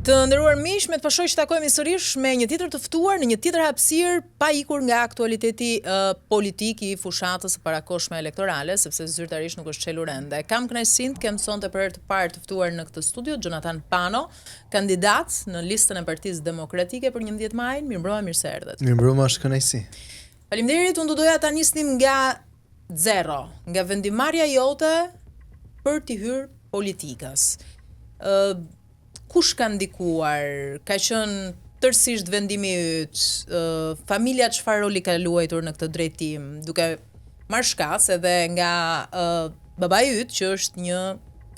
Të nderuar miq, me të pashoj që takojmë sërish me një tjetër të ftuar në një tjetër hapësirë pa ikur nga aktualiteti politik I fushatës së parakohshme elektorale, sepse zyrtarisht nuk është çelur ende. Kam kënaqësinë të kem sonte për herë të parë të ftuar në këtë studio Jonathan Pano, kandidat në listën e Partisë Demokratike për 11 maj. Mirëmbrëma, mirë se erdhët. Mirëmbrëma, është kënaqësi. Faleminderit, unë do doja ta nisnim nga zero, nga vendimarrja jote për të hyrë politikës. Kush ka ndikuar? Ka qenë tërësisht vendimi yt? Familja çfarë roli ka luajtur në këtë drejtim? Duke marrë shkas edhe nga babai yt, që është një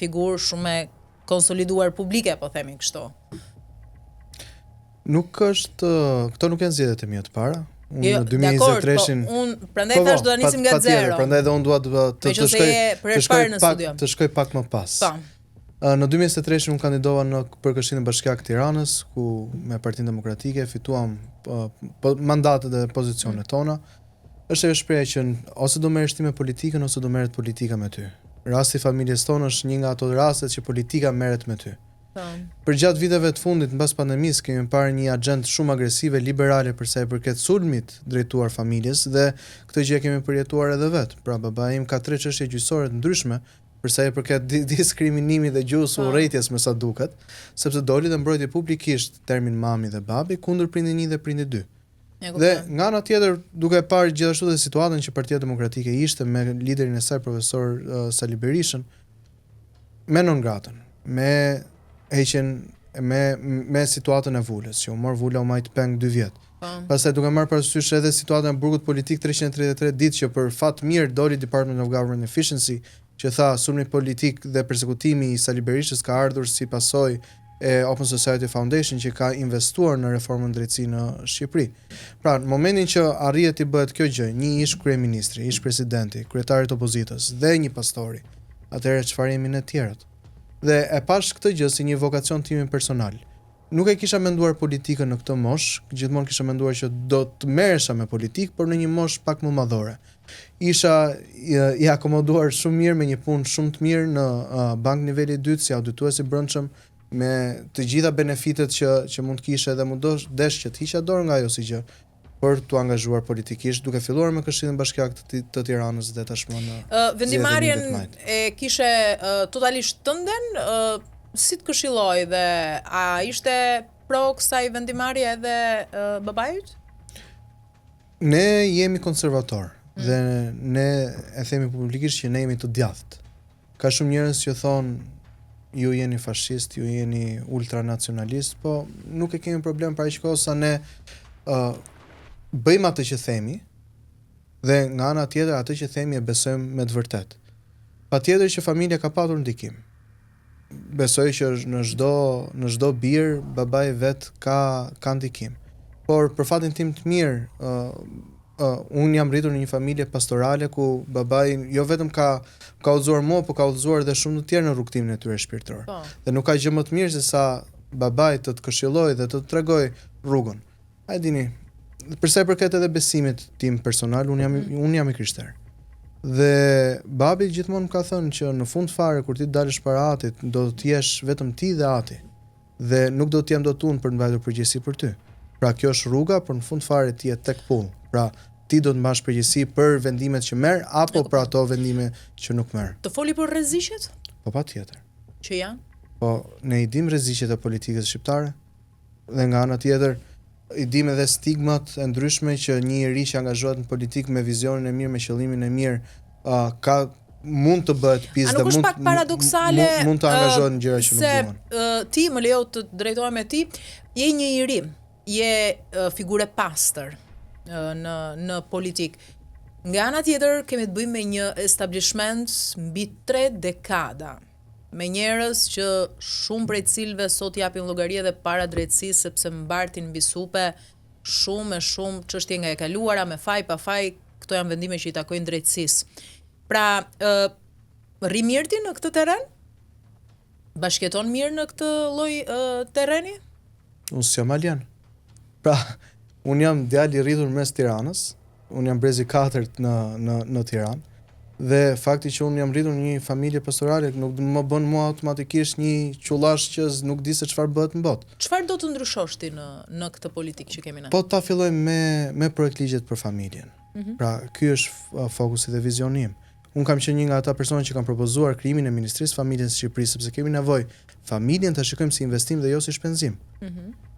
figurë shumë e konsoliduar publike, po themi kështu. Nuk është, këto nuk janë zgjedhjet e mia të para. Unë Jo, në 2023-shin, po, unë prandaj thash do ta nisim nga zero. Prandaj edhe unë dua të shkoj pak më pas. Po. Në 2023 unë kandidova për Këshillin Bashkiak të Tiranës, ku me Partinë Demokratike fituam mandatet dhe pozicionet tona. Është ajo shprehje që ose do merresh ti me politikën ose do merret politika me ty. Rasti I familjes tonë është një nga ato rastet që politika merret me ty. Për gjatë viteve të fundit mbas pandemisë kemi parë një agjendë shumë agresive liberale për sa I përket sulmit drejtuar familjes dhe këtë gjë kemi përjetuar edhe vet. Pra babai im ka 3 çështje gjyqësore të ndryshme për sa I përket diskriminimit dhe gjuhës urrëties me sa duket, sepse doli dhe mbrojti publikisht termin mami dhe babi kundër prindi 1 dhe prindi 2. Dhe nga ana tjetër, duke parë gjithashtu dhe situatën që Partia Demokratike ishte me liderin e saj profesor Sali Berishën, me non gratën, me heqjen me situatën e Vulës, që u mor Vula u majt peng 2 vjet. Pastaj duke marrë parasysh edhe situatën e burgut politik 333 ditë që për fat mirë doli Department of Government Efficiency që tha sulmi politik dhe persekutimi I Sali Berishës ka ardhur si pasojë e Open Society Foundation që ka investuar në reformën drejtësi në Shqipëri. Pra, në momentin që arrihet I bëhet kjo gjë, një ish kryeministri, ish presidenti, kryetari I opozitës dhe një pastori, atëherë çfarë jemi ne tjerët? Dhe e pash këtë gjë si një vokacion tim personal. Nuk e kisha menduar politikën në këtë moshë, gjithmonë kisha menduar që do të merresha me politikë, por në një moshë pak më madhore. Isha I akomoduar shumë mirë me një punë shumë të mirë në bank niveli 2 si auditues I brendshëm me të gjitha benefitet që mund të kishe dhe mund desh që të hiqa dorë nga ajo si gjë për të angazhuar politikisht, duke filluar me Këshillin Bashkiak të Tiranës dhe tashmë në vendimarrjen e kishe totalisht tënden, si të këshilloj dhe a ishte pro kësaj vendimarrje edhe babait? Ne jemi konservator. Dhe ne e themi publikisht që ne jemi të djathtë. Ka shumë njerëz që thonë ju jeni fashist, ju jeni ultranacionalist, po nuk e kemi problem para aq kohë sa ne bëjmë atë që themi dhe nga ana tjetër atë që themi e besojmë me të vërtetë. Patjetër që familja ka patur ndikim. Besoj që në çdo bir babai vet ka ndikim. Por për fatin tim të mirë, unë jam rritur në një familje pastorale ku babai jo vetëm ka udhëzuar mua, por ka udhëzuar edhe shumë të tjerë në rrugtimin e tyre shpirtëror. Dhe nuk ka gjë më të mirë se sa babai të këshilloj dhe të tregoj rrugën. A e dini, për sa I përket edhe besimit tim personal, unë jam I krishter. Dhe babi gjithmonë më ka thënë që në fund fare kur ti dalësh para Atit, do të jesh vetëm ti dhe Ati. Dhe nuk do të jem dot unë për të mbajtur përgjegjësi për ty. Pra kjo është rruga, por në fund fare ti je tek pull. Pra ti do të mbash përgjegjësi për vendimet që merr apo për ato vendime që nuk merr. Të foli për rreziqet? Po patjetër. Që janë? Po ne I dim rreziqet e politikës shqiptare dhe nga ana tjetër I dim edhe stigmat e ndryshme që një njerëz që angazhohet në politikë me vizionin e mirë, me qëllimin e mirë, mund të bëhet pjesë dhe mund pak paradoksale mund të angazhohet në gjëra që nuk duan. Ti më lejo të drejtohem me ti, je një I ri, je figurë e pastër në politik. Nga ana tjetër kemi të bëjmë me një establishment mbi 3 dekada, me njerëz që shumë prej cilëve sot japin llogari edhe para drejtësisë sepse mbartin mbi supe shumë çështje nga e kaluara me faj pa faj, këto janë vendime që I takojnë drejtësisë. Pra, rri mirë ti në këtë terren? Bashkëton mirë në këtë lloj terreni? Unë s'jam alien. Pra, unë jam djalë I rritur mes Tiranës, unë jam brezi 4 në Tiranë Dhe fakti që unë jam rritur në një familje pastorale nuk më bën mua automatikisht një qullash që nuk di se çfarë bëhet në botë. Çfarë do të ndryshosh ti në këtë politikë që kemi ne? Po ta fillojmë me projekt ligjet për familjen. Pra, ky është fokusi dhe vizioni im. Unë kam qenë një nga ata persona që kanë propozuar krijimin e Ministrisë Familjes së Shqipërisë sepse kemi nevojë familjen ta shikojmë si investim dhe jo si shpenzim.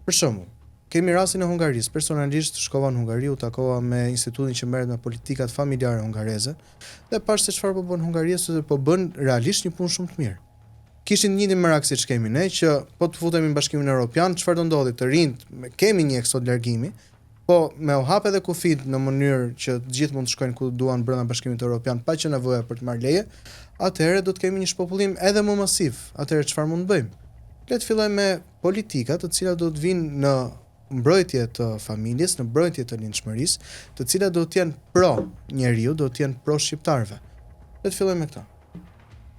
Për shembull, kemi rastin e Hungarisë. Personalisht shkova në Hungari, u takova me institutin që merret me politikat familjare hungareze dhe pash se çfarë po bën Hungaria, se po bën realisht një punë shumë të mirë. Kishin një merak siç kemi ne që po të futemi në Bashkimin Evropian, çfarë do ndodhi? Të rinjt kemi një eksod largimi, po me u hap edhe kufit në mënyrë që të gjithë mund të shkojnë ku duan brenda Bashkimit Evropian pa që nevoja për të marrë leje, atëherë do të kemi një shpopullim edhe më masiv. Atëherë çfarë mund të bëjmë? Le të fillojmë me politika të cilat do të vinë në mbrojtje të familjes, në mbrojtje të lindshmërisë, të cilat do të jenë pro njeriu, do të jenë pro shqiptarëve. Le të fillojmë me këtë.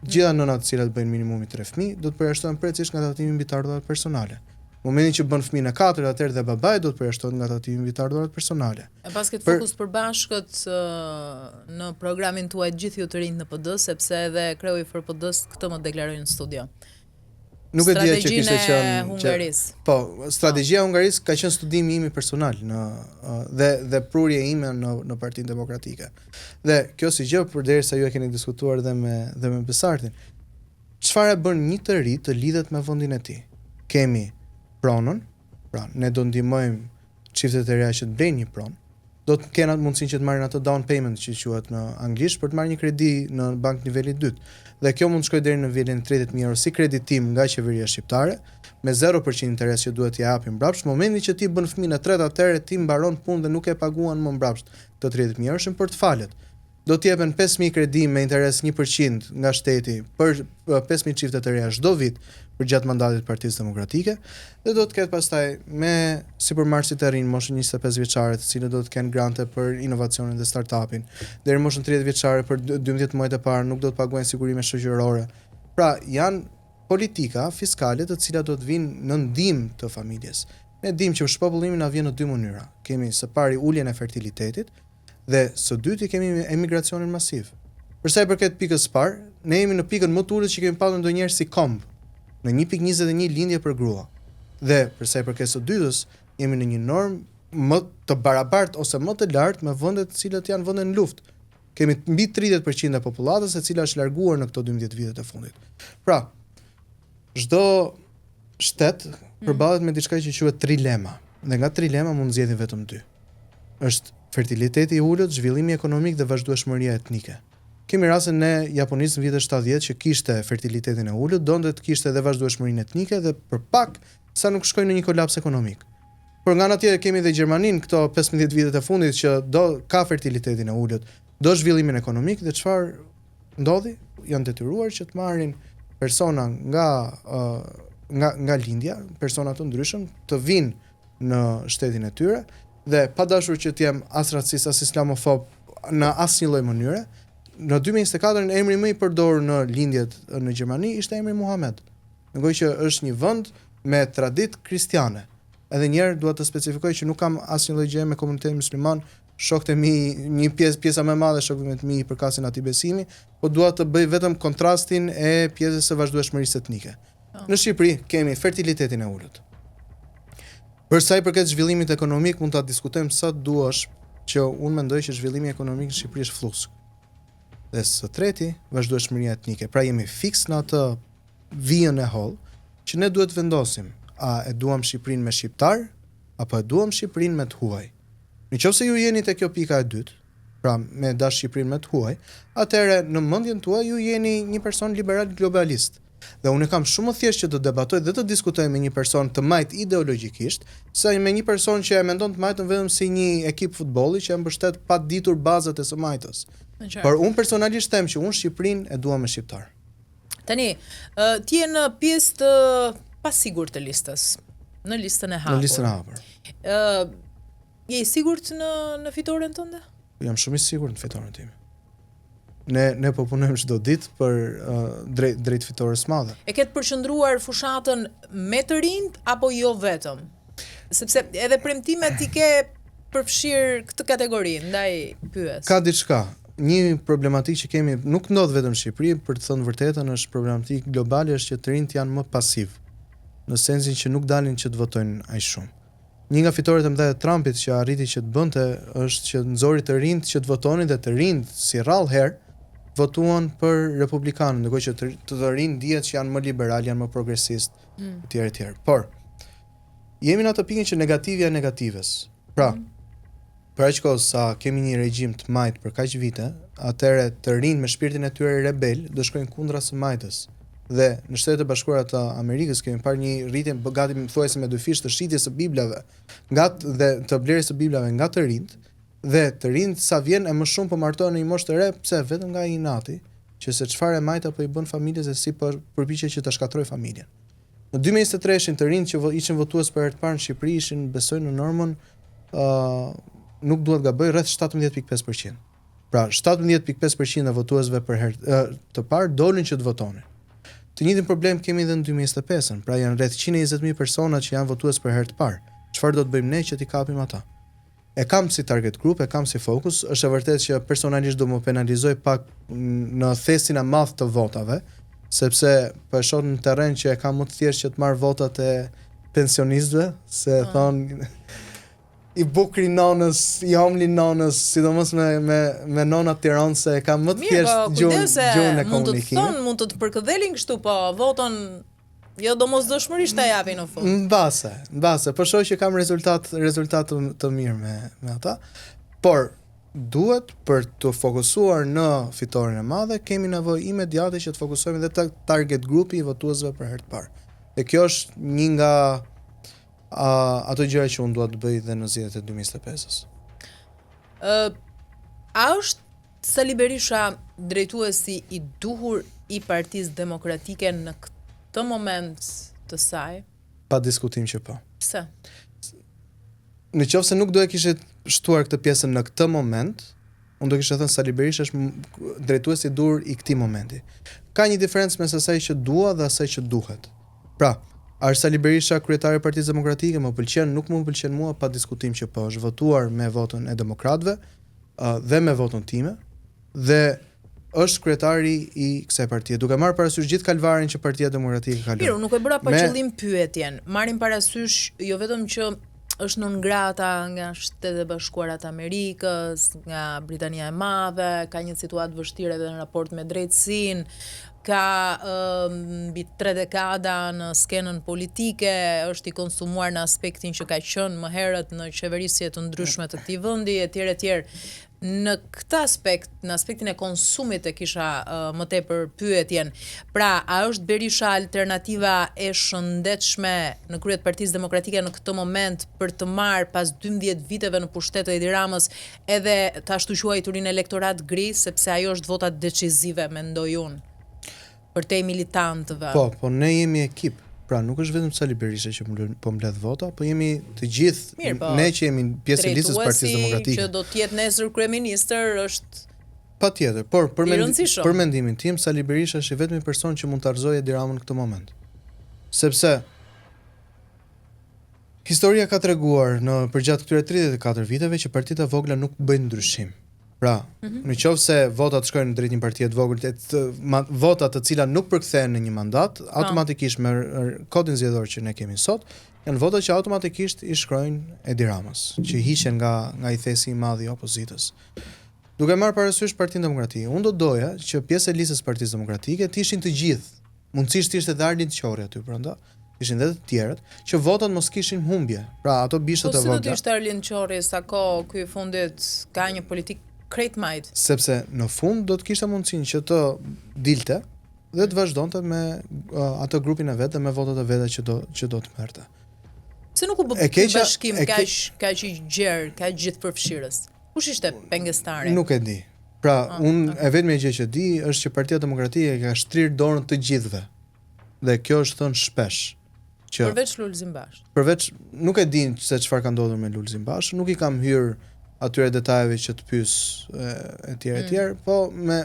Gjitha nënat të cilat bëjnë minimumi 3 fëmijë do të përjashtohen precisht nga tatimi mbi të ardhurat personale. Në momentin që bën fëmijën e 4, atëherë dhe babai do të përjashtohet nga tatimi mbi të ardhurat personale. E pas këtë fokus përbashkët në programin tuaj gjithë ju të rinjt në PD, sepse edhe kreu i FRPD-s këtë më deklaroi në studio. Nuk e dija që kishte qenë Hungarisë. Po, strategjia e Hungarisë ka qenë studimi im i personal dhe prurje ime në Partinë Demokratike. Dhe kjo si gjë përderisa ju e keni diskutuar dhe me Besartin. Çfarë bën një të ri të lidhet me vendin e tij? Kemi pronën, pra ne do ndihmojmë çiftet e reja që të blejnë një pronë. Do të kenë atë mundësinë që të marrin atë down payment që quhet në anglisht për të marrë një kredi në bank nivelit 2. Dhe kjo mund të shkojë deri në nivelin 30.000 euro si kreditim nga qeveria shqiptare me 0% interes që duhet t'i japim mbrapsht. Momentin që ti bën fëmijën e tretë, atëherë ti mbaron punën dhe nuk e paguan më mbrapsht të 30.000 euro për të falet. Do të jepen 5.000 kredi me interes 1% nga shteti për 5.000 çifte të reja çdo vit për gjatë mandatit të Partisë Demokratike dhe do të ketë pastaj me sipërmarrësit e rinj moshën 25 vjeçare, të cilët do të kenë grante për inovacionin dhe startupin, deri moshën 30 vjeçare për 12 muajt e parë nuk do të paguajnë sigurime shoqërore. Pra, janë politika fiskale të cilat do të vinë në ndihmë të familjes. Ne dimë që shpopullimin na vjen në dy mënyra. Kemi së pari uljen e fertilitetit dhe së dyti kemi emigracionin masiv. Për sa i përket pikës së parë, ne jemi në pikën më të ulët që kemi pasur ndonjëherë si komb, në 1.21 lindje për grua. Dhe për sa i përket së dytës, jemi në një normë më të barabartë ose më të lartë me vendet të cilat janë vende në luftë. Kemi mbi 30% e popullatës e cila është larguar në këto 12 vitet e fundit. Pra, çdo shtet përballet me diçka që quhet trilema, dhe nga trilema mund zgjedhin vetëm dy. Është fertiliteti i ulët, zhvillimi ekonomik dhe vazhdueshmëria etnike. Kemi rastin në Japonisë në vitet 70 që kishte fertilitetin e ulët, donte të kishte edhe vazhdueshmërinë etnike dhe për pak sa nuk shkojnë në një kolaps ekonomik. Por nga ana tjetër kemi edhe Gjermaninë këto 15 vitet e fundit që do ka fertilitetin e ulët, do zhvillimin ekonomik dhe çfarë ndodhi? Janë detyruar që të marrin persona nga lindja, persona të ndryshëm, të vinë në shtetin e tyre dhe pa dashur që të jem as racist as islamofob në asnjë lloj mënyre. Në 2024 emri më i përdorur në lindjet në Gjermani ishte emri Muhammed. Ndërkohë që është një vend me traditë kristiane. Edhe njerë dua të specifikoj që nuk kam asnjë lloj gjë me komunitetin musliman, shokët e mi, një pjesa më e madhe shokët e mi përkasin atij besimi, po dua të bëj vetëm kontrastin e pjesës së vazhdueshmërisë etnike. Në Shqipëri kemi fertilitetin e ulët. Për sa i përket zhvillimit ekonomik, mund ta diskutojmë sa duash, që unë mendoj që zhvillimi ekonomik në Shqipëri është fluks. Dhe së treti, vazhdueshmëria etnike. Pra jemi fiks në atë vijën e holl që ne duhet vendosim, a e duam Shqipërinë me shqiptar apo e duam Shqipërinë me të huaj. Nëse ju jeni te kjo pika e dytë, pra me dash Shqipërinë me të huaj, atëherë në mendjen tuaj ju jeni një person liberal globalist. Dhe unë kam shumë më thjesht që të debatoj dhe të diskutoj me një person të majt ideologjikisht, se me një person që e mendon të majtën vetëm si një ekip futbolli që e mbështet pa ditur bazat e së majtës. Por unë personalisht them që unë Shqipërinë e dua me shqiptar. Tani, ti je në pjesë të pasigurt të listës, në listën e hapur. Në listën e hapur. Je i sigurt në fitoren tënde? Jam shumë i sigurt në fitoren time. Ne po punojmë çdo ditë për drejt fitores madhe. E ke të përqendruar fushatën me të rinjt apo jo vetëm? Sepse edhe premtimet i ke përfshirë këtë kategori, ndaj pyes. Ka diçka. një problematikë që kemi nuk ndodh vetëm në Shqipëri, për të thënë vërtetën, është problematikë globale, është që të rinjt janë më pasiv, në sensin që nuk dalin që të votojnë aq shumë. Një nga fitoret e mëdha të Trumpit që arriti që të bënte është që nxori të rinjt që të votonin dhe të rinjt si rrallë herë votuan për republikanë, ndërkohë që të rinjt dihet që janë më liberal, janë më progresist, etj. Por jemi në atë pikën që negativja e negatives. Pra, për aq kohë sa kemi një regjim të majt për kaq vite, atëherë të rinj me shpirtin e tyre rebel do shkojnë kundra së majtës. Dhe në Shtetet e Bashkuara të Amerikës kemi parë një rritje gati thuajse me dy fish të shitjes së biblave, dhe të blerjes së biblave nga të rinjt, dhe të rinjt sa vjen e më shumë po martohen në një moshë të re, pse vetëm nga inati, që se çfarë majta po i bën familjes e si po përpiqet që ta shkatrojë familjen. Në 2023-shin të rinjt që ishin votues për herë të parë në Shqipëri ishin besojnë në normën nuk duhet gaboj rreth 17.5%. Pra 17.5% e votuesve për herë të parë dolin që të votonin. Të njëjtin problem kemi edhe në 2025-ën, pra janë rreth 120.000 persona që janë votues për herë të parë. Çfarë do të bëjmë ne që t'i kapim ata? E kam si target group, e kam si fokus, është e vërtetë që personalisht do më penalizoj pak në thestin e madh të votave, sepse po e shoh në terren që e kam më të thjeshtë që të marr votat e pensionistëve, se thon i bukri nonës, i omli nonës, sidomos me nonat tiranëse e kam më të thjeshtë gjuhën e komunikimit. Mund të përkëdhelin kështu, po voton jo domosdoshmërisht ta japin në fund. Mbase, po shoh që kam rezultat të mirë me ata. Por duhet për të fokusuar në fitoren e madhe, kemi nevojë imediate që të fokusohemi dhe te target grupi i votuesve për herë të parë. Dhe kjo është një nga ato gjëra që unë dua të bëj dhe në zgjedhjet e 2025-s. A është Sali Berisha drejtuesi i duhur i Partisë Demokratike në këtë moment të saj? Pa diskutim që po. Pse? Në qoftë se nuk do e kishe shtuar këtë pjesën në këtë moment, unë do kishe thënë Sali Berisha është drejtuesi i duhur i këtij momenti. Ka një diferencë mes asaj që dua dhe asaj që duhet. Pra, a është Sali Berisha kryetari i Partisë Demokratike? Më pëlqen, nuk më pëlqen mua, pa diskutim që po. Është votuar me votën e demokratëve dhe me votën time dhe është kryetari i kësaj partie, duke marrë parasysh gjithë kalvarin që Partia Demokratike ka lënë. Mirë, nuk e bëra pa qëllim pyetjen. Marrim parasysh jo vetëm që është non grata nga Shtetet e Bashkuara të Amerikës, nga Britania e Madhe, ka një situatë vështirë edhe në raport me drejtësinë, ka mbi 3 dekada në skenën politike, është i konsumuar në aspektin që ka qenë më herët në qeverisje të ndryshme të këtij vendi, etj. Në këtë aspekt, në aspektin e konsumit e kisha më tepër pyetjen. Pra, a është Berisha alternativa e shëndetshme në krye të Partisë Demokratike në këtë moment për të marrë pas 12 viteve në pushtet të Edi Ramës edhe ta shtuquajturin elektorat gri, sepse ajo është vota decisive, mendoj unë, për te militantëve. Po ne jemi ekip. Pra, nuk është vetëm Sali Berisha që po mbledh vota, po jemi të gjithë, ne që jemi pjesë e listës Partisë Demokratike. Që do të jetë nesër kryeministër është patjetër, por për mendimin tim Sali Berisha është i vetmi person që mund të argëzojë Edi Ramën në këtë moment. Sepse historia ka treguar përgjatë këtyre 34 viteve që partitë e vogla nuk bëjnë ndryshim. Pra, në qoftë se votat shkojnë drejt një partie të vogël, vota të cilat nuk përkthehen në një mandat, automatikisht me kodin zgjedhor që ne kemi sot, janë vota që automatikisht i shkrojnë Edi Ramës, që hiqen nga i thesi i madh i opozitës. Duke marrë parasysh Partinë Demokratike, unë do doja që pjesë e listës Partisë Demokratike të ishin të gjithë, mundësisht ishte edhe Arlind Qori aty brenda, ishin edhe të tjerët, që votat mos kishin humbje. Pra, ato bishët e vogla. Po si do të ishte Arlind Qori sa kohë ky fundit ka një politikë krejt majt? Sepse në fund do të kishte mundësinë që të dilte dhe të vazhdonte me atë grupin e vet dhe me votat e veta që do të merrte. Se nuk u bë bashkim kaq i gjerë, kaq gjithëpërfshirës. Kush ishte pengestari? Nuk e di. Pra, unë e vetmja gjë që di është që Partia Demokratike ka shtrirë dorën të gjithëve. Dhe kjo është thënë shpesh. Përveç Lulzim Bashit. Nuk e di se çfarë ka ndodhur me Lulzim Bashit, nuk i kam hyrë atyre detajeve që të pyes etj, po me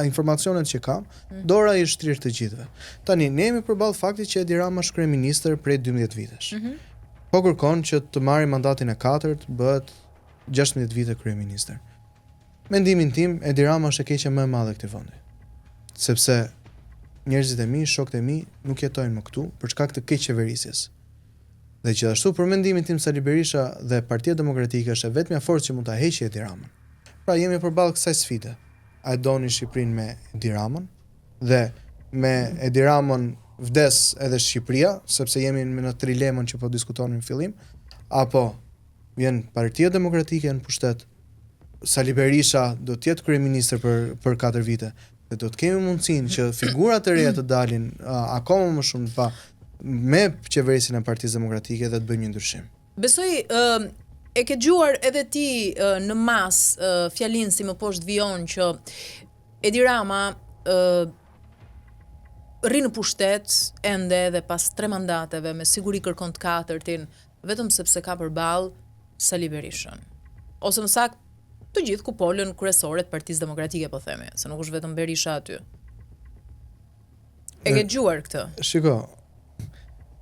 informacionet që kam, dora i shtrirë të gjithëve. Tani ne jemi përballë faktit që Edi Rama është kryeministër prej 12 vitesh. Po kërkon që të marrë mandatin e 4, bëhet 16 vite kryeministër. mendimin tim, Edi Rama është e keqja më e madhe këtij vendi. Sepse njerëzit e mi, shokët e mi nuk jetojnë më këtu për shkak të keq qeverisjes. Dhe gjithashtu për mendimin tim Sali Berisha dhe Partia Demokratike është vetmja forcë që mund ta heqë Edi Ramën. Pra jemi përballë kësaj sfide. A e doni Shqipërinë me Edi Ramën dhe me Edi Ramën vdes edhe Shqipëria, sepse jemi në trilemën që po diskutonin në fillim, apo vjen Partia Demokratike në pushtet, Sali Berisha do të jetë kryeminist për 4 vite dhe do të kemi mundësinë që figurat e reja të dalin akoma më shumë pa me qeverisin e Partisë Demokratike dhe të bëjmë një ndryshim. Besoj e ke dëgjuar edhe ti në mas fjalin si më poshtë vion që Edi Rama rri në pushtet ende dhe pas 3 mandateve me siguri kërkon të 4-tin vetëm sepse ka përballë Sali Berishën. Ose më saktë të gjithë kupolën kryesore të Partisë Demokratike, po themi, se nuk është vetëm Berisha aty. E ke dëgjuar këtë? Shiko,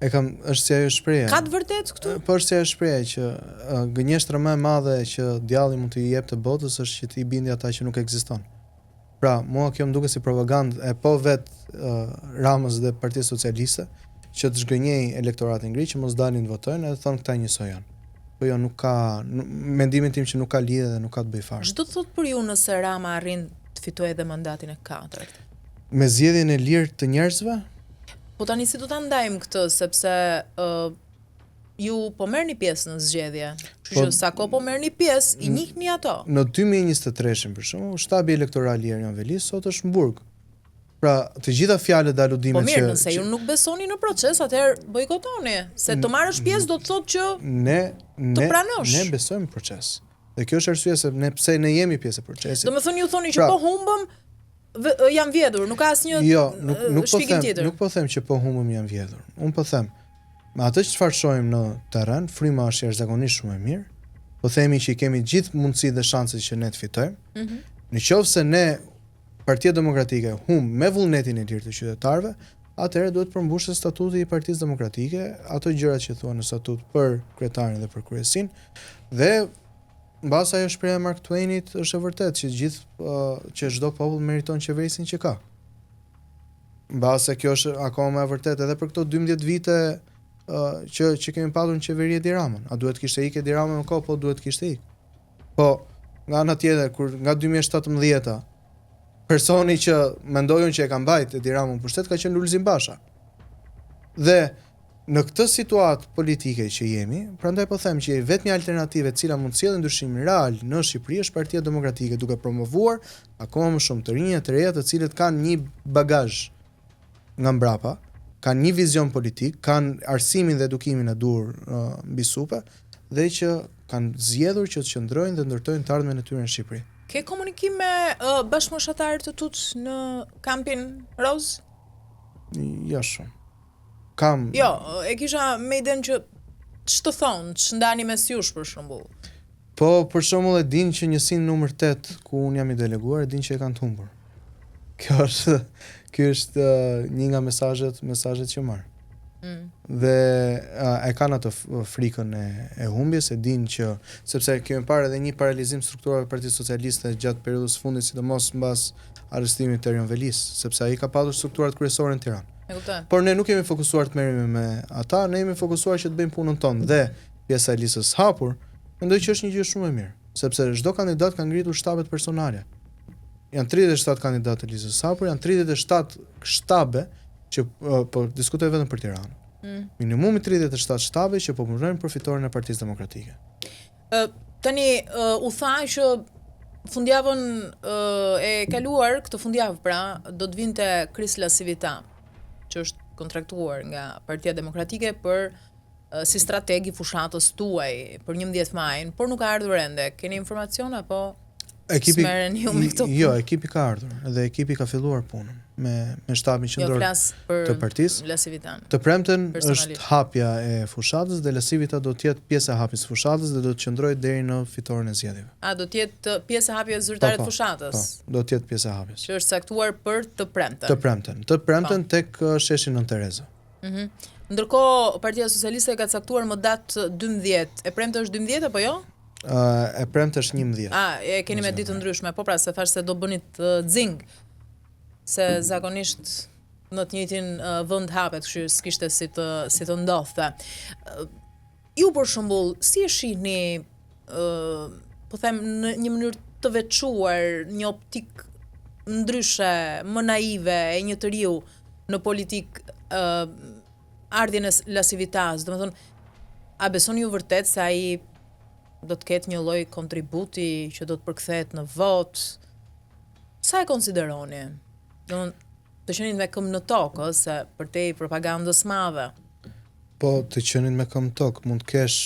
është si ajo shpreha. Ka të vërtet këtu? Po është si ajo shpreha që gënjeshtra më e madhe që djalli mund t'i jep të botës është që t'i bindi ata që nuk ekziston. Pra, mua kjo më duket si propagandë e po vetë Ramës dhe Partisë Socialiste që të zhgënjej elektoratin ngri që mos dalin të votojnë edhe thonë këta njësoj janë. Po jo nuk ka, mendimin tim që nuk ka lidhje dhe nuk ka të bëj fare. Ç'do të thotë për ju nëse Rama arrin të fitojë edhe mandatin e 4? Me zgjedhjen e lirë të njerëzve? Po tani si do ta ndajmë këtë, sepse ju po merrni pjesë në zgjedhje. Kështu që sa kohë po merrni pjesë, i njihni ato. Në 2023 për shembull, shtabi elektoral i Erjan Velis sot është në Burg. Pra, të gjitha fjalët dhe aludimet që... Po mirë, nëse ju nuk besoni në proces, atëherë bojkotoni. Se të marrësh pjesë do të thotë që të pranosh. Ne besojmë në proces. Dhe kjo është arsyeja se pse ne jemi pjesë e procesit. Domethënë ju thoni që po humbëm, jam vjedhur, nuk ka asnjë shpjegim tjetër. Nuk po them që po humbëm jam vjedhur. Unë po them, me atë çfarë shohim në terren, fryma është jashtëzakonisht shumë e mirë. Po themi që kemi gjithë mundësitë dhe shanset që ne të fitojmë. Nëse ne Partia Demokratike me vullnetin e lirë të qytetarëve, atëherë duhet përmbushë statuti i Partisë Demokratike, ato gjërat që thuan në statut për kryetarin dhe për kryesin, dhe mbas ajo shpreha e Mark Twainit është e vërtetë që çdo popull meriton qeverisin që ka. Mbas se kjo është akoma më e vërtetë edhe për këto 12 vite që kemi patur në qeveri Edi Ramën. A duhet kishte ikë Edi Rama më kohë, po duhet kishte ikë. Po, nga ana tjetër, kur nga 2017 personi që mendojnë që e ka mbajt Edi Ramën në pushtet ka qenë Lulzim Basha. Dhe në këtë situatë politike që jemi, prandaj po them që vetmja alternativë e cila mund të sjellë ndryshimin real në Shqipëri është Partia Demokratike, duke promovuar akoma më shumë të rinjë të reja të cilët kanë një bagazh nga mbrapa, kanë një vizion politik, kanë arsimin dhe edukimin e dur mbi supe dhe që kanë zgjedhur që të qëndrojnë dhe ndërtojnë të ardhmen e tyre në Shqipëri. Ke komunikim me bashkëmoshatarët të tut në kampin Roz? Jo shumë. Kam... Jo, e kisha me idenë që ç'të thonë, ç'ndani mes jush për shembull. Po, për shembull e din që njësinë numër 8 ku unë jam i deleguar, e din që e kanë të humbur. Kjo është një nga mesazhet që marr. Dhe e kanë atë frikën e humbjes, e din që sepse kemi parë edhe një paralizim strukturave të Partisë Socialiste gjatë periudhës fundit, sidomos mbas arrestimit të Erjan Velis, sepse ai ka patur strukturat kryesore në Tiranë. Por ne nuk jemi fokusuar të merremi me ata, ne jemi fokusuar që të bëjmë punën tonë dhe pjesa e listës hapur, mendoj që është një gjë shumë e mirë, sepse çdo kandidat ka ngritur shtabet personale. Janë 37 kandidatë të listës hapur, janë 37 shtabe që po diskutoj vetëm për Tiranë. Minimumi 37 shtabe që po punojnë për fitoren e Partisë Demokratike. Tani u tha që fundjavën e kaluar, këtë fundjavë pra, do të vinte Krisla Civita, që është kontraktuar nga Partia Demokratike për si strategi fushatës tuaj për 11 majin, por nuk ka ardhur ende. Keni informacion apo smeren ju me këto? Jo, ekipi ka ardhur dhe ekipi ka filluar punën me shtabin qendror të partisë. Të premten është hapja e fushatës dhe La Civita do të jetë pjesë e hapjes së fushatës dhe do të qëndrojë deri në fitoren e zgjedhjeve. A do të jetë pjesë e hapjes zyrtare të fushatës? Po, do të jetë pjesë e hapjes. Që është caktuar për të premten. Të premten tek sheshi Nën Tereza. Ndërkohë Partia Socialiste ka caktuar më datë 12. E premte është 12 apo jo? E premte është 11. E keni me ditë ndryshme, po pra se thash se do bënit xing, se zakonisht në të njëjtin vend hapet, kështu s'kishte si të ndodhte. Ju për shembull, si e shihni po them në një mënyrë të veçuar, një optik ndryshe, më naive e një të riu në politik ardhjen e Lasivitas, domethënë, a besoni ju vërtet se ai do të ketë një lloj kontributi që do të përkthehet në vot? Sa e konsideroni? Domethënë, të qenin me këmbë në tokë, se përtej propagandës madhe. Po, të qenin me këmbë në tokë, mund të kesh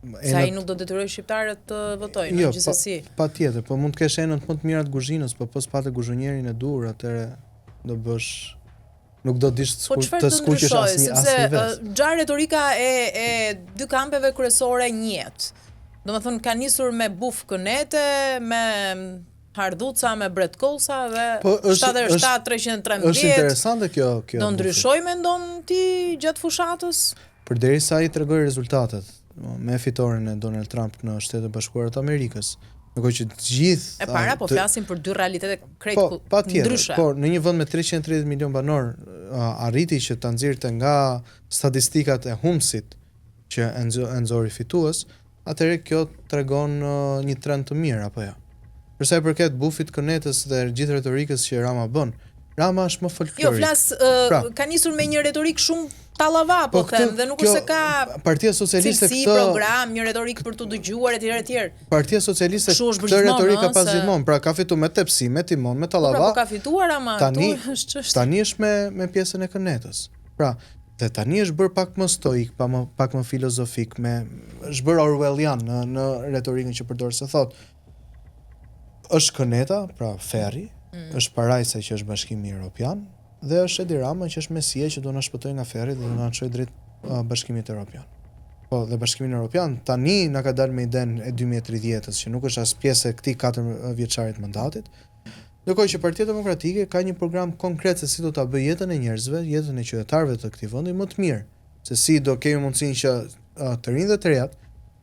Sa ai nuk do detyroj shqiptarët të votojnë, jo, gjithsesi. Patjetër, po mund të kesh enët më të mira të kuzhinës, po pos patë kuzhonjerin e dur, atëre do bësh nuk do dish të skuqesh asnjë. Gja retorika e dy kampeve kryesore njëhet. Domethënë ka nisur me buf kënete, me hardhuca, me bretkollsa dhe 77-313. Është interesante kjo. Do ndryshoj mendon ti gjatë fushatës? Përderisa ai tregoi rezultatet me fitoren e Donald Trump në Shtetet e Bashkuara të Amerikës. Ndërkohë që të gjithë e para po flasim për dy realitete krejt ndryshe. Po, në një vend me 330 milion banor arriti që ta nxirrte nga statistikat e humsit që e nxori fitues, atëherë kjo tregon një trend të mirë apo jo. Për sa i përket bufit kënetës dhe gjithë retorikës që Rama bën, Rama është më folklorik. Jo, flas ka nisur me një retorik shumë tallava, po them, dhe nuk është se ka Partia Socialiste këtë program, një retorik për të dëgjuar etj. Partia Socialiste këtë retorik ka pas gjithmonë, pra ka fituar me tepsi, me timon, me tallava. Po ka fituar ama tani është me pjesën e kënetës. Pra, dhe tani është bërë pak më stoik, pak më filozofik, është bërë Orwellian në retorikën që përdor, se thot është këneta, pra ferri, është Parajsa që është Bashkimi Evropian, dhe është Edi Rama që është Mesia që do na shpëtojë nga ferri dhe do na çojë drejt Bashkimit Evropian. Po, dhe Bashkimin Evropian tani na ka dalë me idenë e 2030-s që nuk është as pjesë e këtij 4 vjeçarit mandatit. Ndërkohë që Partia Demokratike ka një program konkret se si do ta bëjë jetën e njerëzve, jetën e qytetarëve të këtij vendi më të mirë, se si do kemi mundësinë që të rinjtë dhe të reja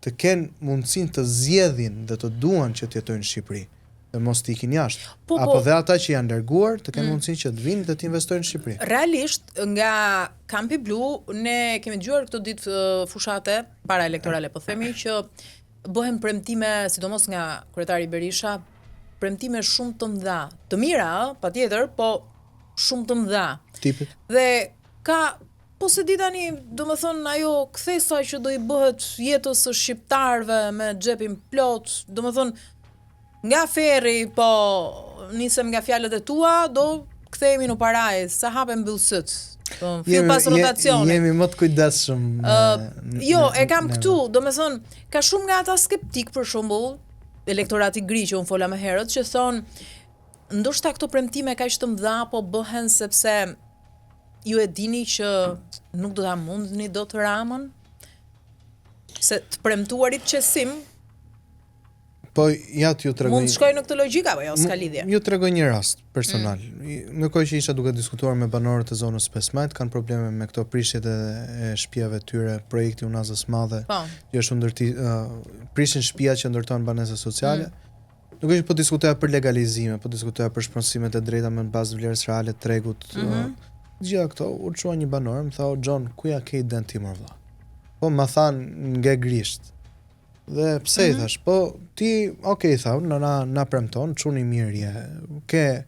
të kenë mundësinë të zgjedhin dhe të duan që të jetojnë në Shqipëri. Dhe mos të ikin jashtë. Apo dhe ata që janë larguar të kenë mundësinë që të vinë dhe të investojnë në Shqipëri. Realisht, nga Kampi Blu, ne kemi dëgjuar këto ditë fushate para elektorale, po themi që bëhen premtime, sidomos nga kryetari Berisha, premtime shumë të mëdha. Të mira, patjetër, po shumë të mëdha. Tipit. Dhe ka po se di tani, domethënë ajo kthesa që do i bëhet jetës së shqiptarëve me xhepin plot, domethënë nga ferri, po nisem nga fjalët e tua, do kthehemi në Parajsë, sa hapen mbyllsyt. Fill pas rotacionit. Jemi më të kujdesshëm. Jo, e kam këtu, domethënë ka shumë nga ata skeptik për shembull, elektorati gri që unë fola më herët, që thonë ndoshta këto premtime kaq të mëdha po bëhen sepse ju e dini që nuk do ta mundni dot Ramën, se të premtuarit qesim. Po ja t'ju tregoj. Mund të shkoj në këtë logjik apo jo, s'ka lidhje. Ju tregoj një rast personal. Ndërkohë që isha duke diskutuar me banorët e zonës 15, kanë probleme me këto prishjet e shtëpiave tyre, projekti Unazës Madhe. Që është prishin shtëpia që ndërton banesa sociale. Nuk është po diskutoja për legalizime, po diskutoja për shpronësimet e drejta me bazë vlerës reale të tregut. Gjitha këto, u çua një banor, më tha, "O John, ku ja ke iden ti më vëlla?" Po më than nga grisht. Dhe pse i thash, po ti, okay, tha, na premton, çuni mirë je, ke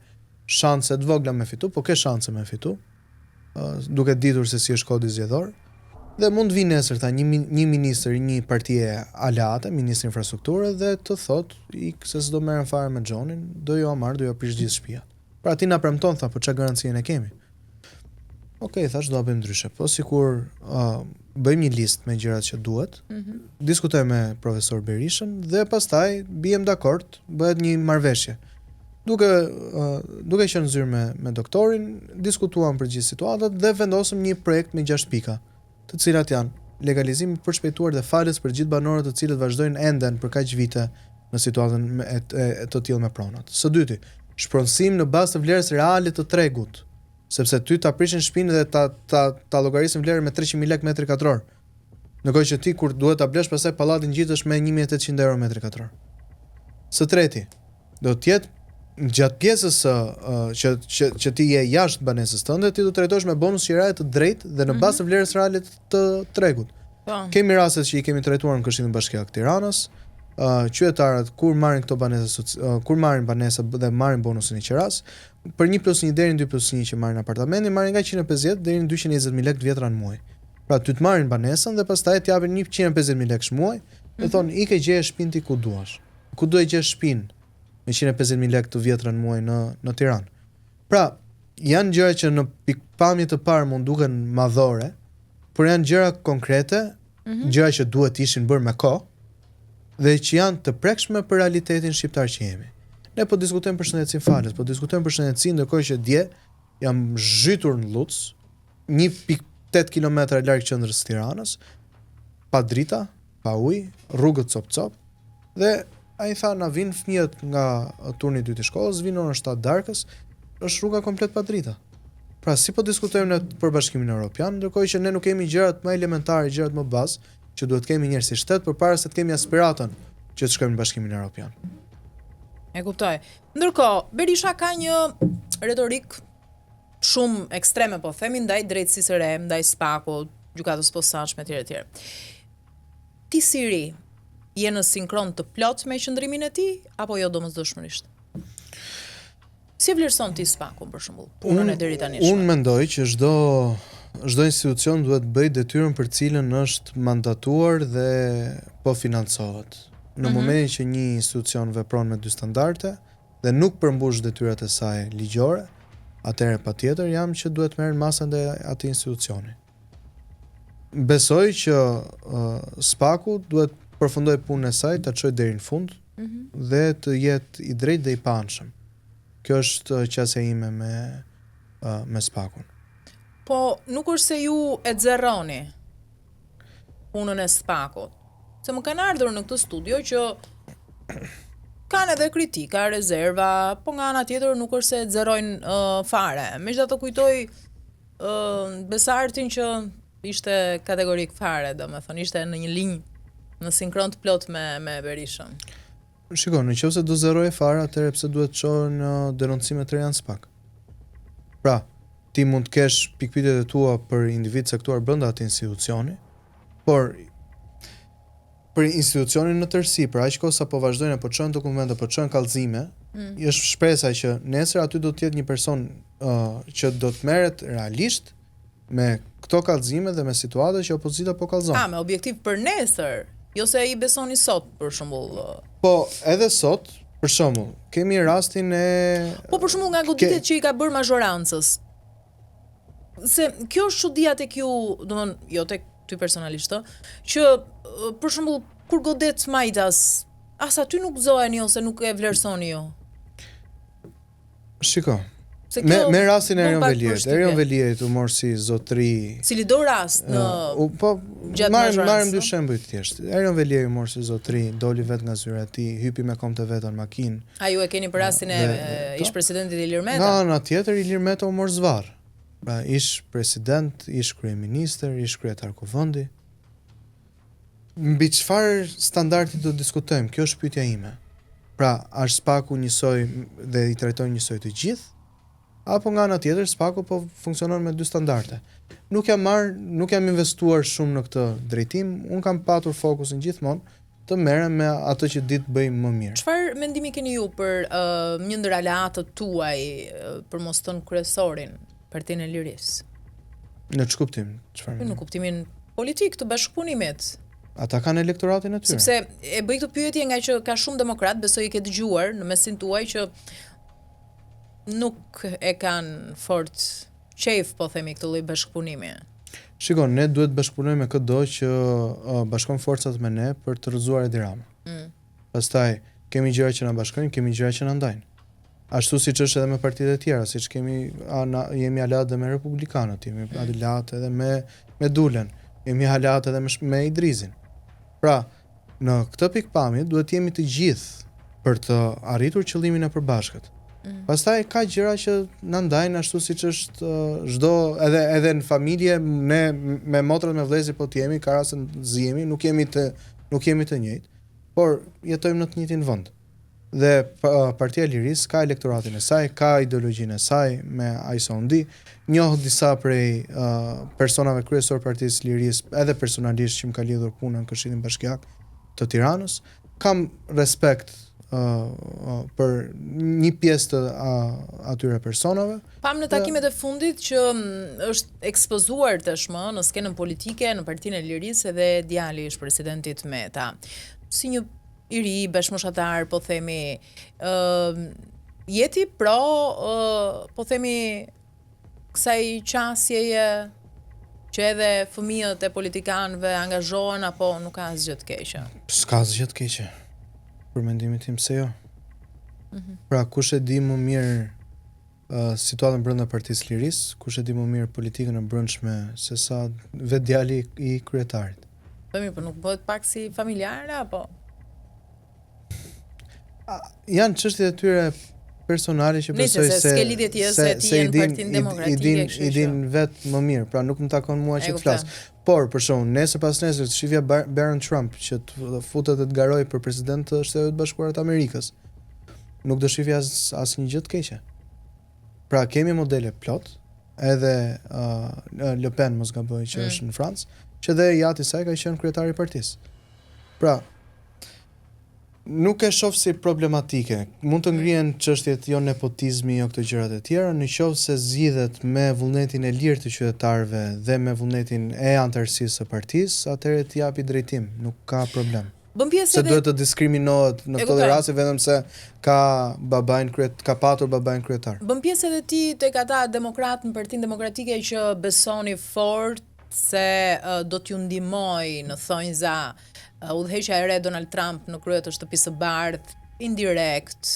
shanse të vogla me fitu, po ke shanse me fitu, duke ditur se si është kodi zgjedhor, dhe mund vinë nesër tha një ministër, një partie aleate, ministri infrastrukture, dhe të thot, se s'do merren fare me Johnin, do jo marr, do jo prish gjithë shtëpia. Pra ti na premton, tha, po ç'a garancinë e kemi? Okej, thash, do bëjmë ndryshe, po sikur bëjmë një listë me gjërat që duhet, diskutoj me profesor Berishën dhe pastaj bijem dakord, bëhet një marrëveshje. Duke qenë zyrë me doktorin, diskutuam për gjithë situatat dhe vendosëm një projekt me 6 pika, të cilat janë legalizimi i përshpejtuar dhe falës për gjithë banorët të cilët vazhdojnë enden për kaq vite në situatën e të tillë me pronat. Së dyti, shpronësim në bazë të vlerës reale të tregut, sepse ty ta prishin shtëpinë dhe ta llogarisin vlerën me 300.000 lekë metri katror. Ndërkohë që ti kur duhet ta blesh pastaj pallatin gjithësh me 1800 euro metri katror. Së treti, do të jetë gjatë pjesës që ti je jashtë banesës tënde, ti do të trajtohesh me bonus qiraje të drejtë dhe në bazë të vlerës reale të tregut. Kemi rastet që i kemi trajtuar në Këshillin Bashkiak të Tiranës, qytetarët kur marrin këto banesa, kur marrin banesa dhe marrin bonusin e qiras, për 1+1 deri në 2+1 që marrin apartamentin, marrin nga 150 deri në 220.000 lekë të vjetra në muaj. Pra ty të marrin banesën dhe pastaj të japin 150.000 lekë muaj, dhe thonë ikë gjeje shtëpinë ti ku duash. Ku do e gjesh shtëpinë me 150.000 lekë të vjetra në muaj në Tiranë. Pra, janë gjëra që në pikpamje të parë mund duken madhore, por janë gjëra konkrete, gjëra që duhet ishin bërë me kohë dhe që janë të prekshme për realitetin shqiptar që jemi. Ne po diskutojmë për shëndetësinë falet, po diskutojmë për shëndetësinë ndërkohë që dje jam zhytur në Luc, 1.8 kilometra larg qendrës së Tiranës, pa drita, pa ujë, rrugët cop-cop dhe ai tha na vin fëmijët nga turni i dytë i shkollës, vinë orën 7 darkës, është rruga komplet pa drita. Pra si po diskutojmë ne për Bashkimin Evropian, ndërkohë që ne nuk kemi gjërat më elementare, gjërat më bazë që duhet kemi njerëz si shtet përpara se të kemi aspiratën që të shkojmë në Bashkimin Evropian. E kuptoj. Ndërkohë, Berisha ka një retorik shumë ekstreme, po themi, ndaj drejtësisë së re, ndaj SPAK-ut, gjykatës posaçme etj. Ti si ri, je në sinkron të plot me qëndrimin e tij apo jo domosdoshmërisht? Si vlerëson ti SPAK-un për shembull, punën e deri tani? Unë mendoj që çdo institucion duhet bëj detyrën për cilën është mandatuar dhe po financohet. Në momentin që një institucion vepron me dy standarde dhe nuk përmbush detyrat e saj ligjore, atëherë patjetër jam që duhet merren masa ndaj atij institucioni. Besoj që SPAK-u duhet përfundoj punën e saj, ta çojë deri në fund dhe të jetë i drejtë dhe i panshëm. Kjo është qasja ime me SPAK-un. Po nuk është se ju e xerroni punën e SPAK-ut. Se më kanë ardhur në këtë studio që kanë edhe kritika, rezerva, po nga ana tjetër nuk është se e xerrojnë fare. Megjithatë kujtoj Besartin që ishte kategorik fare, domethënë ishte në një linjë në sinkron të plot me Berishën. Shiko, nëse do zeroj fare, atëherë pse duhet të çohen denoncime të reja në SPAK? Pra, ti mund të kesh pikpyetjet e tua për individ caktuar brenda atij institucioni, por për institucionin në tërësi, për aq kohë sa po vazhdojnë apo çojnë dokumente, apo çojnë kallëzime, është shpresa që nesër aty do të jetë një person që do të merret realisht me këto kallëzime dhe me situata që opozita po kallëzon. Me objektiv për nesër. Jo se i besoni sot, për shembull. Po, edhe sot, për shembull, kemi rastin e... Po, për shembull, nga goditet që i ka bërë mazhorancës. Se kjo është çudia tek ju, domthon, jo tek ty personalisht, që për shembull, kur godet Majtas, as aty nuk gëzoheni ose nuk e vlerësoni ju. Shiko. Me rastin e Erion Veliet. Erion Veliet u mor si zotëri. Cili do rast në po marrim dy shembuj të thjeshtë. Erion Veliet u mor si zotëri, doli vet nga zyra e tij, hypi me kom të vet në makinë. A ju e keni për rastin e ish presidentit Ilir Meta? Nga ana tjetër Ilir Meta u mor zvarr. Pra ish president, ish kryeministër, ish kryetar kuvendi. Mbi çfarë standardi do diskutojmë? Kjo është pyetja ime. Pra, është SPAK-u njësoj dhe i trajtojnë njësoj të gjithë? Apo nga ana tjetër SPAK-u po funksionon me dy standarde. Nuk jam investuar shumë në këtë drejtim, unë kam patur fokusin gjithmonë të merrem me atë që ditë bëj më mirë. Çfarë mendimi keni ju për një ndër aleatët tuaj për mos thënë kryesorin, Partinë e Lirisë? Në ç'kuptim? Çfarë? Në kuptimin politik të bashkëpunimit. Ata kanë elektoratin e tyre. Sepse e bëj këtë pyetje nga që ka shumë demokrat, besoj e ke dëgjuar në mesin tuaj që nuk e kanë fort qejf, po themi, këtë lloj bashkëpunimi. Shikon, ne duhet bashkëpunojmë me këdo që bashkon forcat me ne për të rrëzuar Edi Rama. Pastaj kemi gjëra që na bashkojnë, kemi gjëra që na ndajnë. Ashtu siç është edhe me partitë e tjera, siç jemi aleat edhe me republikanët, jemi aleat edhe me Dulen, jemi aleat edhe me Idrizin. Pra, në këtë pikpamje duhet jemi të gjithë për të arritur qëllimin e përbashkët. Pastaj ka gjëra që na ndajnë ashtu siç është çdo edhe në familje, ne me motrat me vëllezër po t'jemi, ka raste zihemi, nuk jemi të njëjtë, por jetojmë në të njëjtin vend. Dhe Partia e Lirisë ka elektoratin e saj, ka ideologjinë e saj me Ajsondi, njoh disa prej personave kryesor Partisë së Lirisë, edhe personalisht që më ka lidhur punën në Këshillin Bashkiak të Tiranës, kam respekt për një pjesë të atyre personave. Pam në takimet e fundit që është ekspozuar tashmë në skenën politike në Partinë e Lirisë edhe djali ish presidentit Meta. Si një i ri bashkëmoshatar, po themi, jeti pro, po themi, kësaj qasjeje që edhe fëmijët e politikanëve angazhohen apo nuk ka asgjë të keqe? S'ka asgjë të keqe. Për mendimin tim se jo. Pra kush e di më mirë situatën brenda Partisë Lirisë, kush e di më mirë politikën e brendshme se sa vetë djali i kryetarit. Po mirë, po nuk bëhet pak si familjare apo? Janë çështjet e tyre personale që besoj se s'ke lidhje tjetër se ti je në Partinë Demokratike, i din vetë më mirë, pra nuk më takon mua që të flas. Por për shembull, nesër pas nesër të shifja Baron Trump që të futet të garoj për president të Shtetet Bashkuara të Amerikës. Nuk do shifja asnjë gjë të keqe. Pra kemi modele plot, edhe Le Pen mos gaboj që është në Francë, që dhe jati saj ka qenë kryetari i partisë. Pra nuk e shoh si problematike. Mund të ngrihen çështjet jo nepotizmi, jo këto gjërat e tjera, në qoftë se zgjidhet me vullnetin e lirë të qytetarëve dhe me vullnetin e antarësisë së partisë, atëherë t'i japi drejtim, nuk ka problem. Bën pjesë se duhet të diskriminohet në këtë rast vetëm se ka patur babain kryetar. Bën pjesë edhe ti tek ata demokrat në Partinë Demokratike që besoni fort se do t'ju ndihmoj në thonjza udhëheqja e re Donald Trump në krye të shtëpisë së bardhë, indirekt,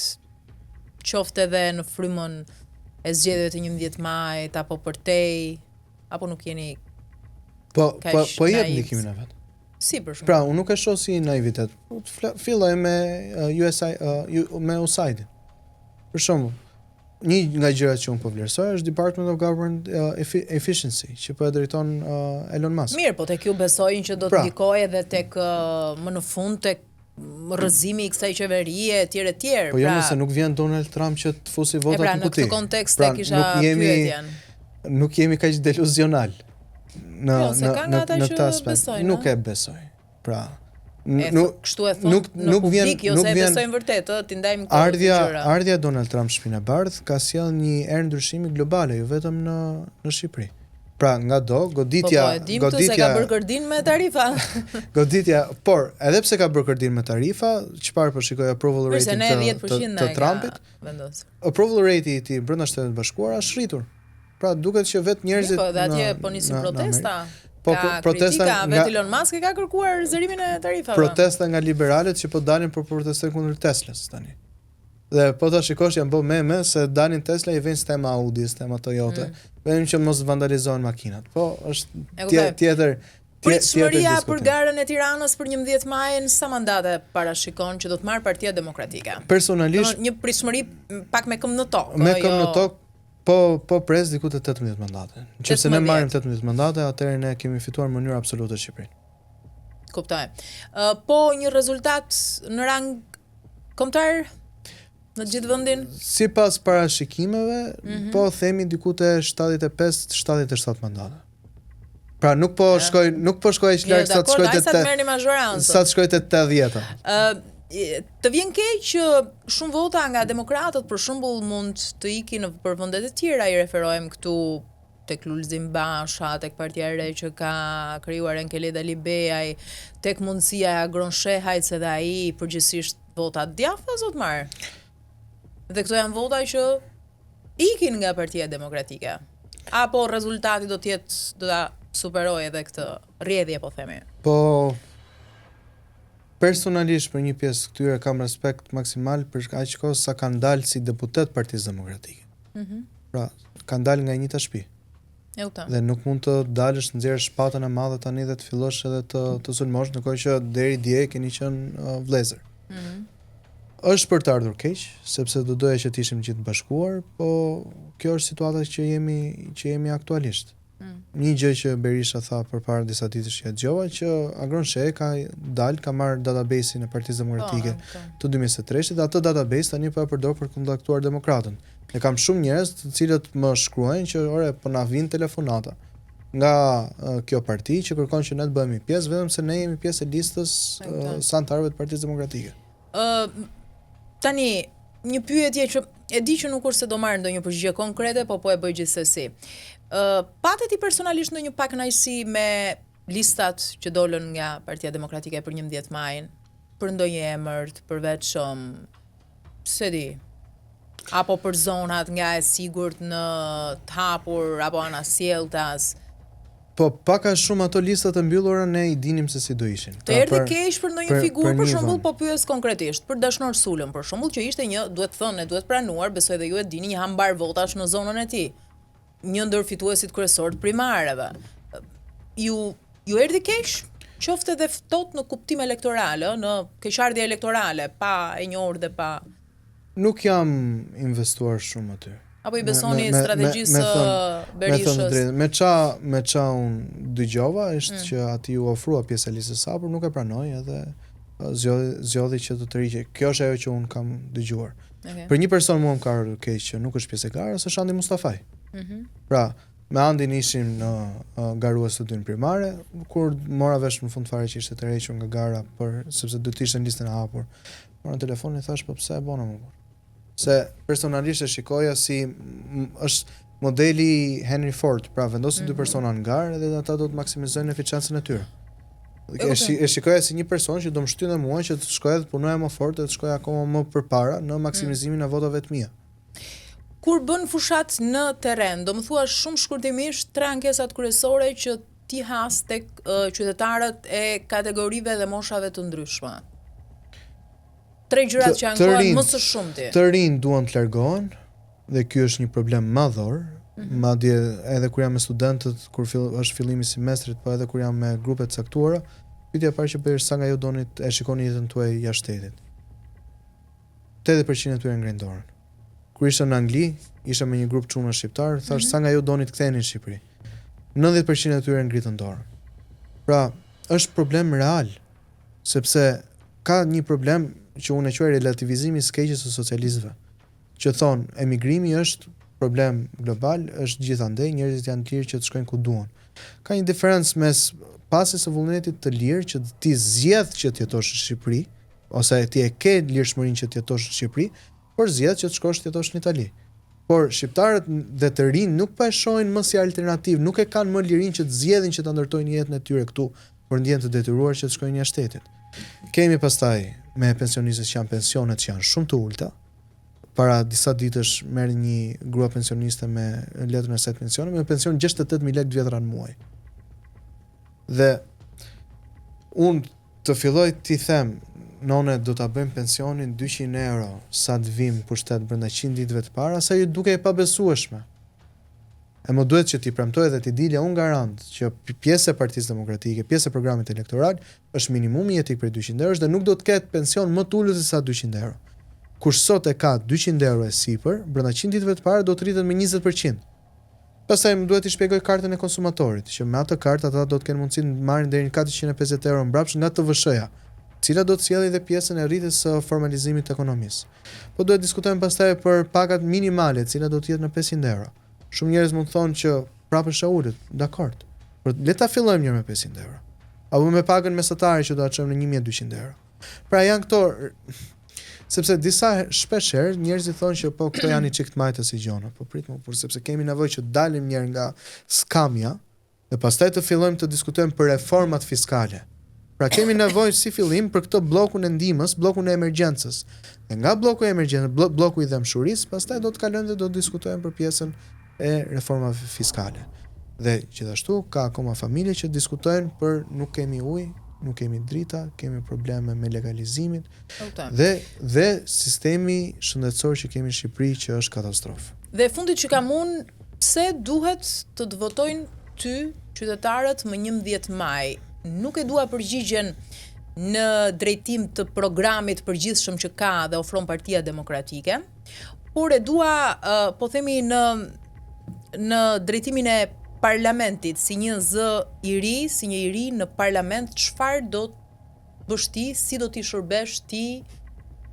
qoftë edhe në frymën e zgjedhjeve të 11 majit apo përtej, apo nuk jeni po jep ndikimin e vet. Si për shkak. Pra, unë nuk e shoh si naivitet. Filloj me me USAID. Për shembull, një nga gjërat që unë po vlerësoj është Department of Government Efficiency, që po e drejton Elon Musk. Mirë, po tek ju besojnë që do të ndikojë edhe tek më në fund tek rrëzimi i kësaj qeverie etj etj. Po jo, nëse nuk vjen Donald Trump që të fusi votat në kuti. Në këtë kontekst tek kisha pyetjen. Nuk jemi kaq deluzional. Në këtë aspekt. Nuk e besoj. Pra, kështu e thon nuk vjen jo se e besojmë vërtet, ti ndajmë këto gjëra. Ardhja Donald Trump shpinë e bardh ka sjell një erë ndryshimi globale, jo vetëm në Shqipëri. Pra, nga goditja se ka bërë kërdin me tarifa. Goditja, por edhe pse ka bërë kërdin me tarifa, çfarë po shikoj approval rating të Trumpit? Approval rating i tij brenda Shtetit Bashkuar është rritur. Pra, duket që vetë njerëzit po dhe atje po nisin protesta. Ka protesta nga Elon Musk ka kërkuar zërimin e tarifave. Protesta nga liberalët që po dalin për protestojnë kundër Teslas tani. Dhe po ta shikosh janë bë meme se dalin Tesla i vjen sistema Audi, sistema Toyota, vetëm që mos vandalizohen makinat. Po është tjetër pritshmëria për garën e Tiranës për 11 majin, sa mandate parashikon që do të marrë Partia Demokratike? Personalisht një pritshmëri pak me këmbë në tokë. Me këmbë në tokë. Po pres diku të 18 mandate. Nëse ne marrim 18 mandate, atëherë ne kemi fituar në mënyrë absolute Shqipërinë. Kuptoj. Po një rezultat në rang kombëtar në gjithë vendin? Sipas parashikimeve, po themi diku te 75-77 mandate. Pra nuk po shkoj aq larg sa të shkoj te sa të shkoj te 80-ta. Të vjen keq që shumë vota nga demokratët për shembull mund të ikin për vendet e tjera, i referohem këtu tek Lulzim Basha, tek Partia e Re që ka krijuar Enkeleda Libeaj, tek mundësia e Agron Shehajt se dhe ai përgjithsisht vota djathta zotmar. Dhe këto janë vota që ikin nga Partia Demokratike. Apo rezultati do ta superojë edhe këtë rrjedhje, po themi. Po personalisht për një pjesë këtyre kam respekt maksimal për aq kohë sa kanë dalë si deputet Partisë Demokratike. Pra, kanë dalë nga njëjta shtëpi. Dhe nuk mund të dalësh nxjerrësh shpatën e madhe tani dhe të fillosh edhe të sulmosh, në kohë që deri dje keni qenë vëllezër. Është për të ardhur keq, sepse do doja që të ishim gjithë bashkuar, po kjo është situata që jemi aktualisht. Një gjë që Berisha tha përpara disa ditësh që dëgjova që Agron Sheh ka marrë database-in e Partisë Demokratike të 2023-shit, atë database tani po e përdor për të kontaktuar demokratën. Ne kam shumë njerëz të cilët më shkruajnë që ore po na vijnë telefonata nga kjo parti që kërkon që ne të bëhemi pjesë vetëm se ne jemi pjesë e listës së anëtarëve të Partisë Demokratike. Tani një pyetje që e di që nuk është se do marrë ndonjë përgjigje konkrete, po e bëj gjithsesi. Patet i personalisht ndonjë pakënaqësi me listat që dolën nga Partia Demokratike për 11 majin, për ndonjë emër përveç se di, apo për zonat nga e sigurt në të hapur apo anasjelltas? Po pak a shumë ato listat e mbyllura ne i dinim se si do ishin. Të erdhi keq për ndonjë figurë, për shembull, po pyes konkretisht për Dashnor Sulën, për shembull, që ishte një, duhet thënë, duhet pranuar, besoj dhe ju e dini, një hambar votash në zonën e tij. Një ndër fituesit kryesor të primareve. Ju erdhi keq? Qoftë edhe ftohtë në kuptim elektoral, në keqardhje elektorale, pa e njohur dhe pa. Nuk jam investuar shumë aty. Apo i besoni strategjisë Berishës? Me qa unë dëgjova është që ati u ofrua pjesë e listës hapur, nuk e pranoj edhe zgjodhi që të tërhiqej. Kjo është ajo që unë kam dëgjuar. Për një person mua më ka ardhur keq që nuk është pjesë e garës, është Andi Mustafaj. Pra, me Andin ishim në garues të dynë primare, kur mora vesh në fund fare që ishte të rrequr nga gara sepse do të ishte në listën e hapur. Mora në telefon i thash, po pse e bona më burr? Se personalisht e shikoja si është modeli Henry Ford, pra vendosin dy persona në garë dhe ata do të maksimizojnë eficiencën e tyre. E shikoja si një person që do më shtynë mua që të shkoja dhe të punoja më fort dhe të shkoja akoma më përpara në maksimizimin e votave të mia. Kur bën fushat në terren, do më thua shumë shkurtimisht tre ankesat kryesore që ti has tek qytetarët e kategorive dhe moshave të ndryshme. Tre gjërat që ankohen më së shumti. Të rinj duan të largohen dhe ky është një problem madhor, madje edhe kur jam me studentët, kur është fillimi i semestrit, po edhe kur jam me grupe të caktuara, pyetja e parë që bëj është sa nga ju donit e shikoni jetën tuaj jashtë shtetit. 80% e tyre ngrenë dorën. Kur isha në Angli, isha me një grup çuna shqiptar, thash sa nga ju donit ktheheni në Shqipëri. 90% e tyre ngritën dorën. Pra, është problem real, sepse ka një problem që unë e quaj relativizimi i skeqjes së socialistëve, që thonë emigrimi është problem global, është gjithandej, njerëzit janë të lirë që të shkojnë ku duan. Ka një diferencë mes pasjes së vullnetit të lirë që ti zgjedh që të jetosh në Shqipëri, ose ti e ke lirshmërinë që të jetosh në Shqipëri, por zgjedh që të shkosh të jetosh në Itali. Por shqiptarët dhe të rinj nuk pa e shohin më si alternativë, nuk e kanë më lirinë që të zgjedhin që ta ndërtojnë jetën e tyre këtu, por ndjen të detyruar që të shkojnë jashtë shtetit. Kemi pastaj me pensionistët që janë pensionet që janë shumë të ulta. Para disa ditësh merr një grua pensioniste me letrën e saj pensioni me pension 68.000 lekë vjetra në muaj. Dhe unë të filloj t'i them, none do ta bëjmë pensionin 200 euro sa të vim pushtet brenda 100 ditëve të para, sa ju duke e pabesueshme. E më duhet që t'i premtoj dhe t'i dilja unë garant që pjesë e Partisë Demokratike, pjesë e programit elektoral, është minimumi jetik për 200 euro dhe nuk do të ketë pension më të ulët se sa 200 euro. Kur sot e ka 200 euro e sipër, brenda 100 ditëve të para do të rritet me 20%. Pastaj më duhet t'i shpjegoj kartën e konsumatorit, që me atë kartë ata do të kenë mundësi të marrin deri në 450 euro mbrapsht nga TVSH-ja, cila do të sjellë edhe pjesën e rritjes së formalizimit të ekonomisë. Po duhet diskutojmë pastaj për pagat minimale, cila do të jetë në 500 euro. Shumë njerëz mund të thonë që prapë është ulët, dakord. Por le ta fillojmë mirë me 500 euro. Apo me pagën mesatare që do ta çojmë në 1200 euro. Pra janë këto, sepse disa shpesh herë njerëzit thonë që po këto janë i çikt majtës i gjona, po prit më, por sepse kemi nevojë që dalim njëherë nga skamja dhe pastaj të fillojmë të diskutojmë për reformat fiskale. Pra kemi nevojë si fillim për këtë bllokun e ndihmës, bllokun e emergjencës. Dhe nga bloku i emergjencës, bloku i dëmshurisë, pastaj do të kalojmë dhe do të diskutojmë për pjesën e reformave fiskale. Dhe gjithashtu ka akoma familje që diskutojnë për nuk kemi ujë, nuk kemi drita, kemi probleme me legalizimin dhe sistemi shëndetësor që kemi në Shqipëri që është katastrofë. Dhe fundit që kam unë, pse duhet të votojnë ty qytetarët më 11 maj? Nuk e dua përgjigjen në drejtim të programit përgjithshëm që ka dhe ofron Partia Demokratike, por e dua po themi në drejtimin e parlamentit, si një zë i ri, si një i ri në parlament, çfarë do të bësh ti, si do t'i shërbesh ti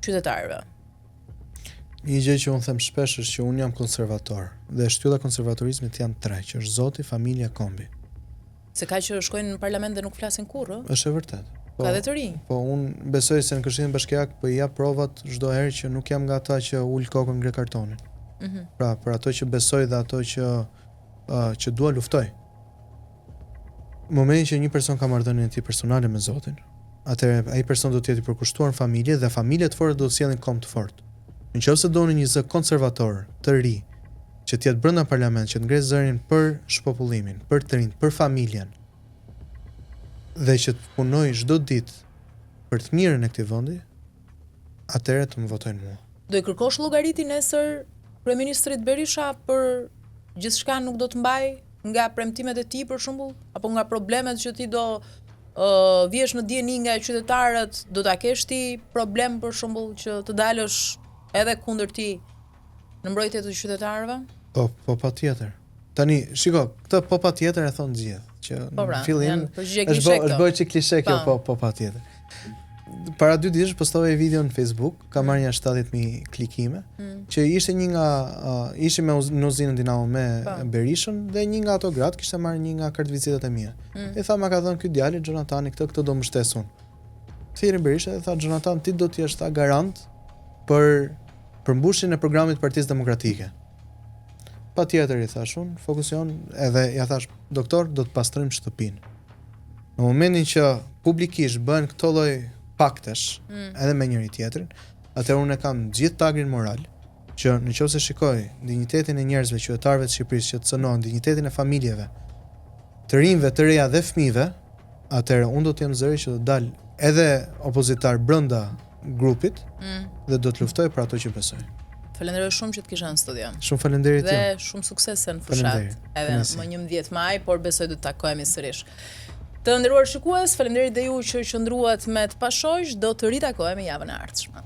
qytetarëve? Një gjë që unë them shpesh është që unë jam konservator dhe shtylla e konservatorizmit janë tre, që është Zoti, familja, kombi. Se ka që shkojnë në parlament dhe nuk flasin kurrë? Është e vërtet. Ka dhe të ri. Po unë besoj se në Këshillin Bashkiak po i jap provat çdo herë që nuk jam nga ata që ul kokën ngre kartonin. Pra, për ato që besoj dhe ato që dua luftoj. Në momentin që një person ka marrëdhënien e tij personale me Zotin, atëherë ai person do të jetë i përkushtuar në familje dhe familje të forta do të sjellin kom të fortë. Nëse doni një zë konservator të ri, që të jetë brenda parlament, që të ngre zërin për shpopullimin, për të rinjt, për familjen, dhe që të punoj çdo ditë për të mirën e këtij vendi, atëherë të më votojnë mua. Do i kërkosh llogaritin nesër kryeministrit Berisha për gjithçka nuk do të mbaj nga premtimet e tij për shembull, apo nga problemet që ti do vjesh në dieni nga qytetarët, do ta kesh ti problem për shembull që të dalësh edhe kundër ti në mbrojtje të qytetarëve? Po patjetër. Tani, shiko, këtë po patjetër e thon gjithë, që në fillim është bërë çik klishe kjo, po patjetër. Para 2 ditësh postova një video në Facebook, ka marrë një 70.000 klikime, që ishte një nga ishim në uzinën Dinamo me Berishën dhe një nga ato gratë kishte marrë një nga kartvizitat e mia. E tha ma ka dhënë ky djalë Jonatani këtë do mbështes unë. Thirrën Berisha dhe tha Jonatan ti do të jesh ta garant për përmbushjen e programit të Partisë Demokratike. Patjetër i thash unë, fokusion edhe ja thash doktor do të pastrojmë shtëpinë. Në momentin që publikisht bën këto lloj paktesh edhe me njëri tjetrin, atëherë unë kam gjithë tagrin moral që nëse shikoj dinjitetin e njerëzve, qytetarëve të Shqipërisë që të cënojnë dinjitetin e familjeve, të rinjve, të reja dhe fëmijëve, atëherë unë do të jem zëri që do dal edhe opozitar brenda grupit dhe do të luftoj për ato që besoj. Falenderoj shumë që të kisha në studio. Shumë faleminderit dhe shumë suksese në fushat. Edhe më 11 maj, por besoj do të takohemi sërish. Të nderuar shikues, faleminderit dhe ju që qëndruat me të pashojsh, do të ritakohemi javën e ardhshme.